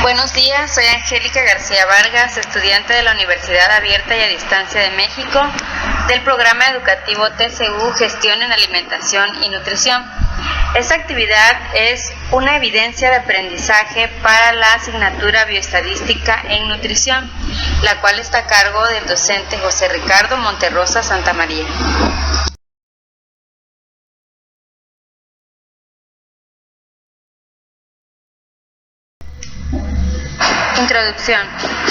Buenos días, soy Angélica García Vargas, estudiante de la Universidad Abierta y a Distancia de México, del programa educativo TCU Gestión en Alimentación y Nutrición. Esta actividad es una evidencia de aprendizaje para la asignatura Bioestadística en Nutrición, la cual está a cargo del docente José Ricardo Monterrosa Santamaría. Introducción.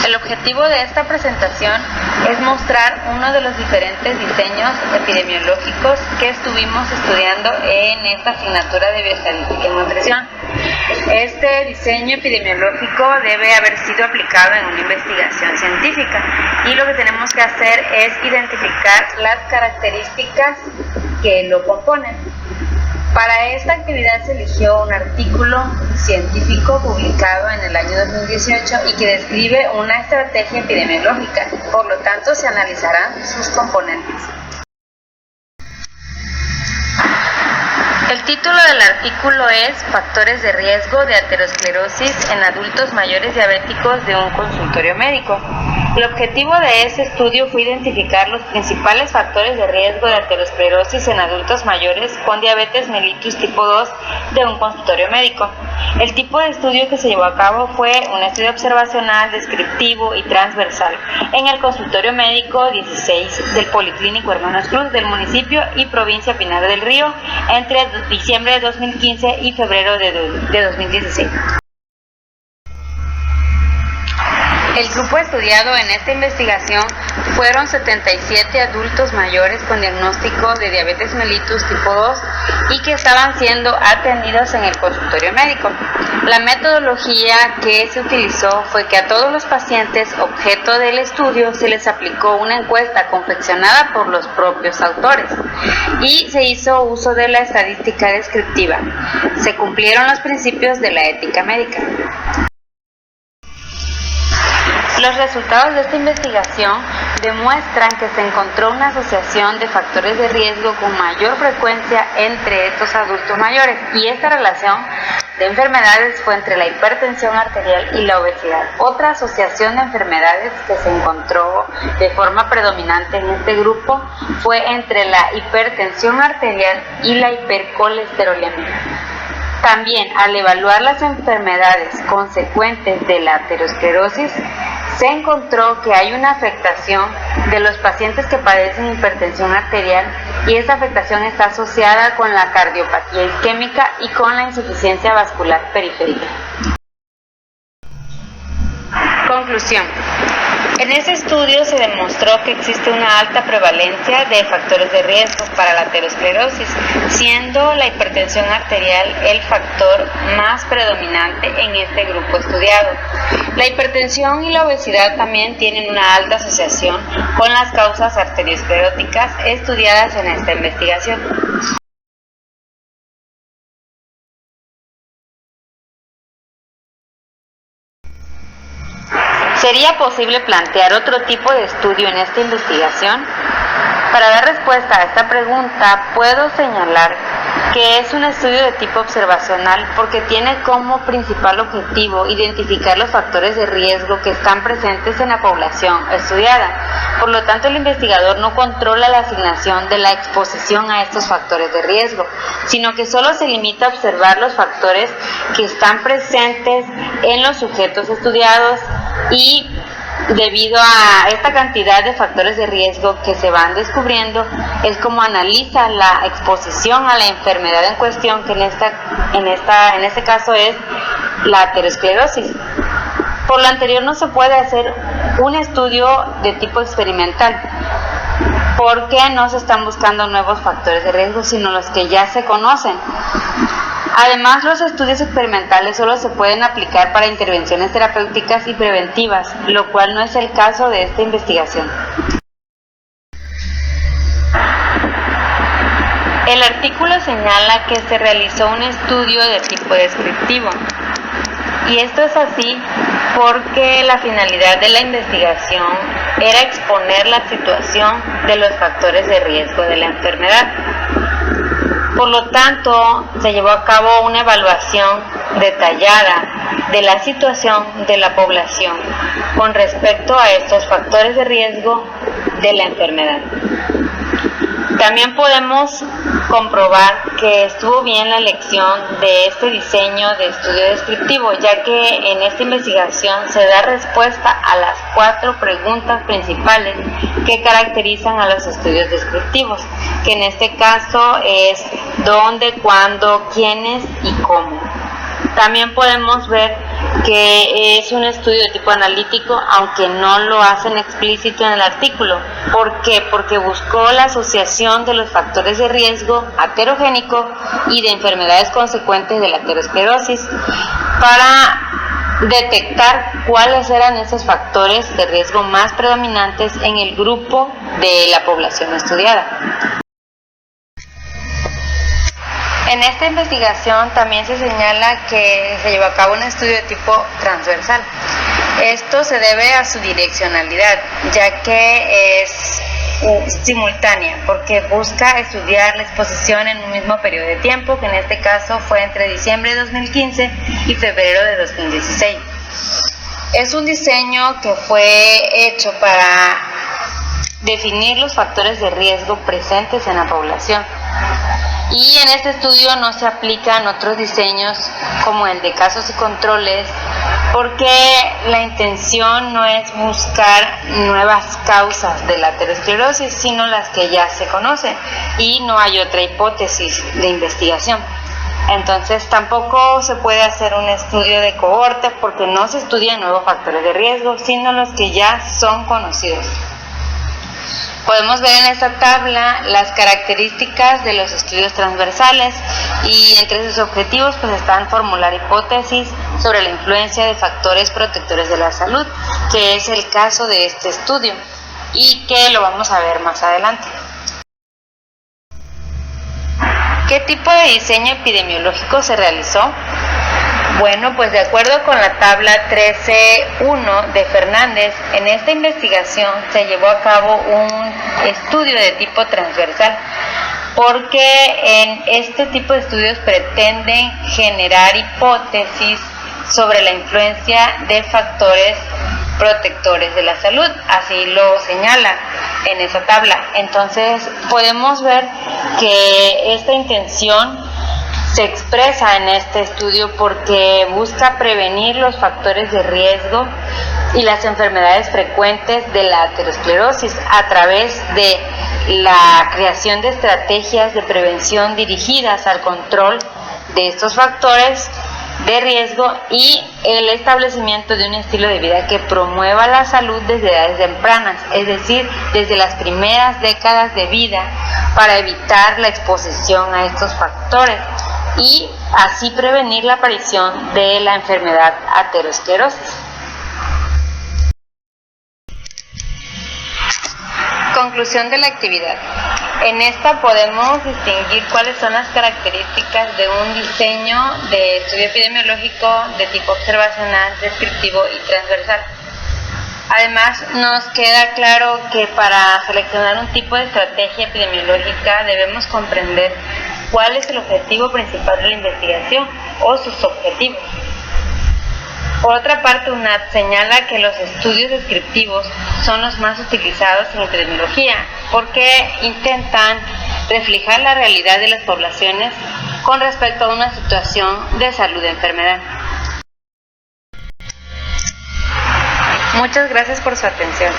El objetivo de esta presentación es mostrar uno de los diferentes diseños epidemiológicos que estuvimos estudiando en esta asignatura de Bioestadística y Nutrición. Este diseño epidemiológico debe haber sido aplicado en una investigación científica y lo que tenemos que hacer es identificar las características que lo componen. Para esta actividad se eligió un artículo científico publicado en el año 2018 y que describe una estrategia epidemiológica, por lo tanto se analizarán sus componentes. El título del artículo es Factores de riesgo de aterosclerosis en adultos mayores diabéticos de un consultorio médico. El objetivo de este estudio fue identificar los principales factores de riesgo de aterosclerosis en adultos mayores con diabetes mellitus tipo 2 de un consultorio médico. El tipo de estudio que se llevó a cabo fue un estudio observacional, descriptivo y transversal en el consultorio médico 16 del Policlínico Hermanos Cruz del municipio y provincia Pinar del Río entre diciembre de 2015 y febrero de 2016. El grupo estudiado en esta investigación fueron 77 adultos mayores con diagnóstico de diabetes mellitus tipo 2 y que estaban siendo atendidos en el consultorio médico. La metodología que se utilizó fue que a todos los pacientes objeto del estudio se les aplicó una encuesta confeccionada por los propios autores y se hizo uso de la estadística descriptiva. Se cumplieron los principios de la ética médica. Los resultados de esta investigación demuestran que se encontró una asociación de factores de riesgo con mayor frecuencia entre estos adultos mayores y esta relación de enfermedades fue entre la hipertensión arterial y la obesidad. Otra asociación de enfermedades que se encontró de forma predominante en este grupo fue entre la hipertensión arterial y la hipercolesterolemia. También, al evaluar las enfermedades consecuentes de la aterosclerosis, se encontró que hay una afectación de los pacientes que padecen hipertensión arterial y esta afectación está asociada con la cardiopatía isquémica y con la insuficiencia vascular periférica. Conclusión. En este estudio se demostró que existe una alta prevalencia de factores de riesgo para la aterosclerosis, siendo la hipertensión arterial el factor más predominante en este grupo estudiado. La hipertensión y la obesidad también tienen una alta asociación con las causas arterioscleróticas estudiadas en esta investigación. ¿Sería posible plantear otro tipo de estudio en esta investigación? Para dar respuesta a esta pregunta, puedo señalar que es un estudio de tipo observacional porque tiene como principal objetivo identificar los factores de riesgo que están presentes en la población estudiada. Por lo tanto, el investigador no controla la asignación de la exposición a estos factores de riesgo, sino que solo se limita a observar los factores que están presentes en los sujetos estudiados y debido a esta cantidad de factores de riesgo que se van descubriendo, es como analiza la exposición a la enfermedad en cuestión, que en este caso es la aterosclerosis. Por lo anterior no se puede hacer un estudio de tipo experimental, porque no se están buscando nuevos factores de riesgo, sino los que ya se conocen. Además, los estudios experimentales solo se pueden aplicar para intervenciones terapéuticas y preventivas, lo cual no es el caso de esta investigación. El artículo señala que se realizó un estudio de tipo descriptivo, y esto es así porque la finalidad de la investigación era exponer la situación de los factores de riesgo de la enfermedad. Por lo tanto, se llevó a cabo una evaluación detallada de la situación de la población con respecto a estos factores de riesgo de la enfermedad. También podemos comprobar que estuvo bien la elección de este diseño de estudio descriptivo, ya que en esta investigación se da respuesta a las 4 preguntas principales que caracterizan a los estudios descriptivos, que en este caso es dónde, cuándo, quiénes y cómo. También podemos ver que es un estudio de tipo analítico, aunque no lo hacen explícito en el artículo. ¿Por qué? Porque buscó la asociación de los factores de riesgo aterogénico y de enfermedades consecuentes de la aterosclerosis para detectar cuáles eran esos factores de riesgo más predominantes en el grupo de la población estudiada. En esta investigación también se señala que se llevó a cabo un estudio de tipo transversal. Esto se debe a su direccionalidad, ya que es simultánea, porque busca estudiar la exposición en un mismo periodo de tiempo, que en este caso fue entre diciembre de 2015 y febrero de 2016. Es un diseño que fue hecho para definir los factores de riesgo presentes en la población. Y en este estudio no se aplican otros diseños como el de casos y controles, porque la intención no es buscar nuevas causas de la aterosclerosis, sino las que ya se conocen, y no hay otra hipótesis de investigación. Entonces tampoco se puede hacer un estudio de cohorte porque no se estudian nuevos factores de riesgo, sino los que ya son conocidos. Podemos ver en esta tabla las características de los estudios transversales y entre sus objetivos pues están formular hipótesis sobre la influencia de factores protectores de la salud, que es el caso de este estudio y que lo vamos a ver más adelante. ¿Qué tipo de diseño epidemiológico se realizó? Bueno, pues de acuerdo con la tabla 13.1 de Fernández, en esta investigación se llevó a cabo un estudio de tipo transversal, porque en este tipo de estudios pretenden generar hipótesis sobre la influencia de factores protectores de la salud, así lo señala en esa tabla. Entonces podemos ver que esta intención se expresa en este estudio porque busca prevenir los factores de riesgo y las enfermedades frecuentes de la aterosclerosis a través de la creación de estrategias de prevención dirigidas al control de estos factores de riesgo y el establecimiento de un estilo de vida que promueva la salud desde edades tempranas, es decir, desde las primeras décadas de vida, para evitar la exposición a estos factores y así prevenir la aparición de la enfermedad aterosclerosis. Conclusión de la actividad. En esta podemos distinguir cuáles son las características de un diseño de estudio epidemiológico de tipo observacional, descriptivo y transversal. Además, nos queda claro que para seleccionar un tipo de estrategia epidemiológica debemos comprender cuál es el objetivo principal de la investigación o sus objetivos. Por otra parte, UNAD señala que los estudios descriptivos son los más utilizados en epidemiología porque intentan reflejar la realidad de las poblaciones con respecto a una situación de salud de enfermedad. Muchas gracias por su atención.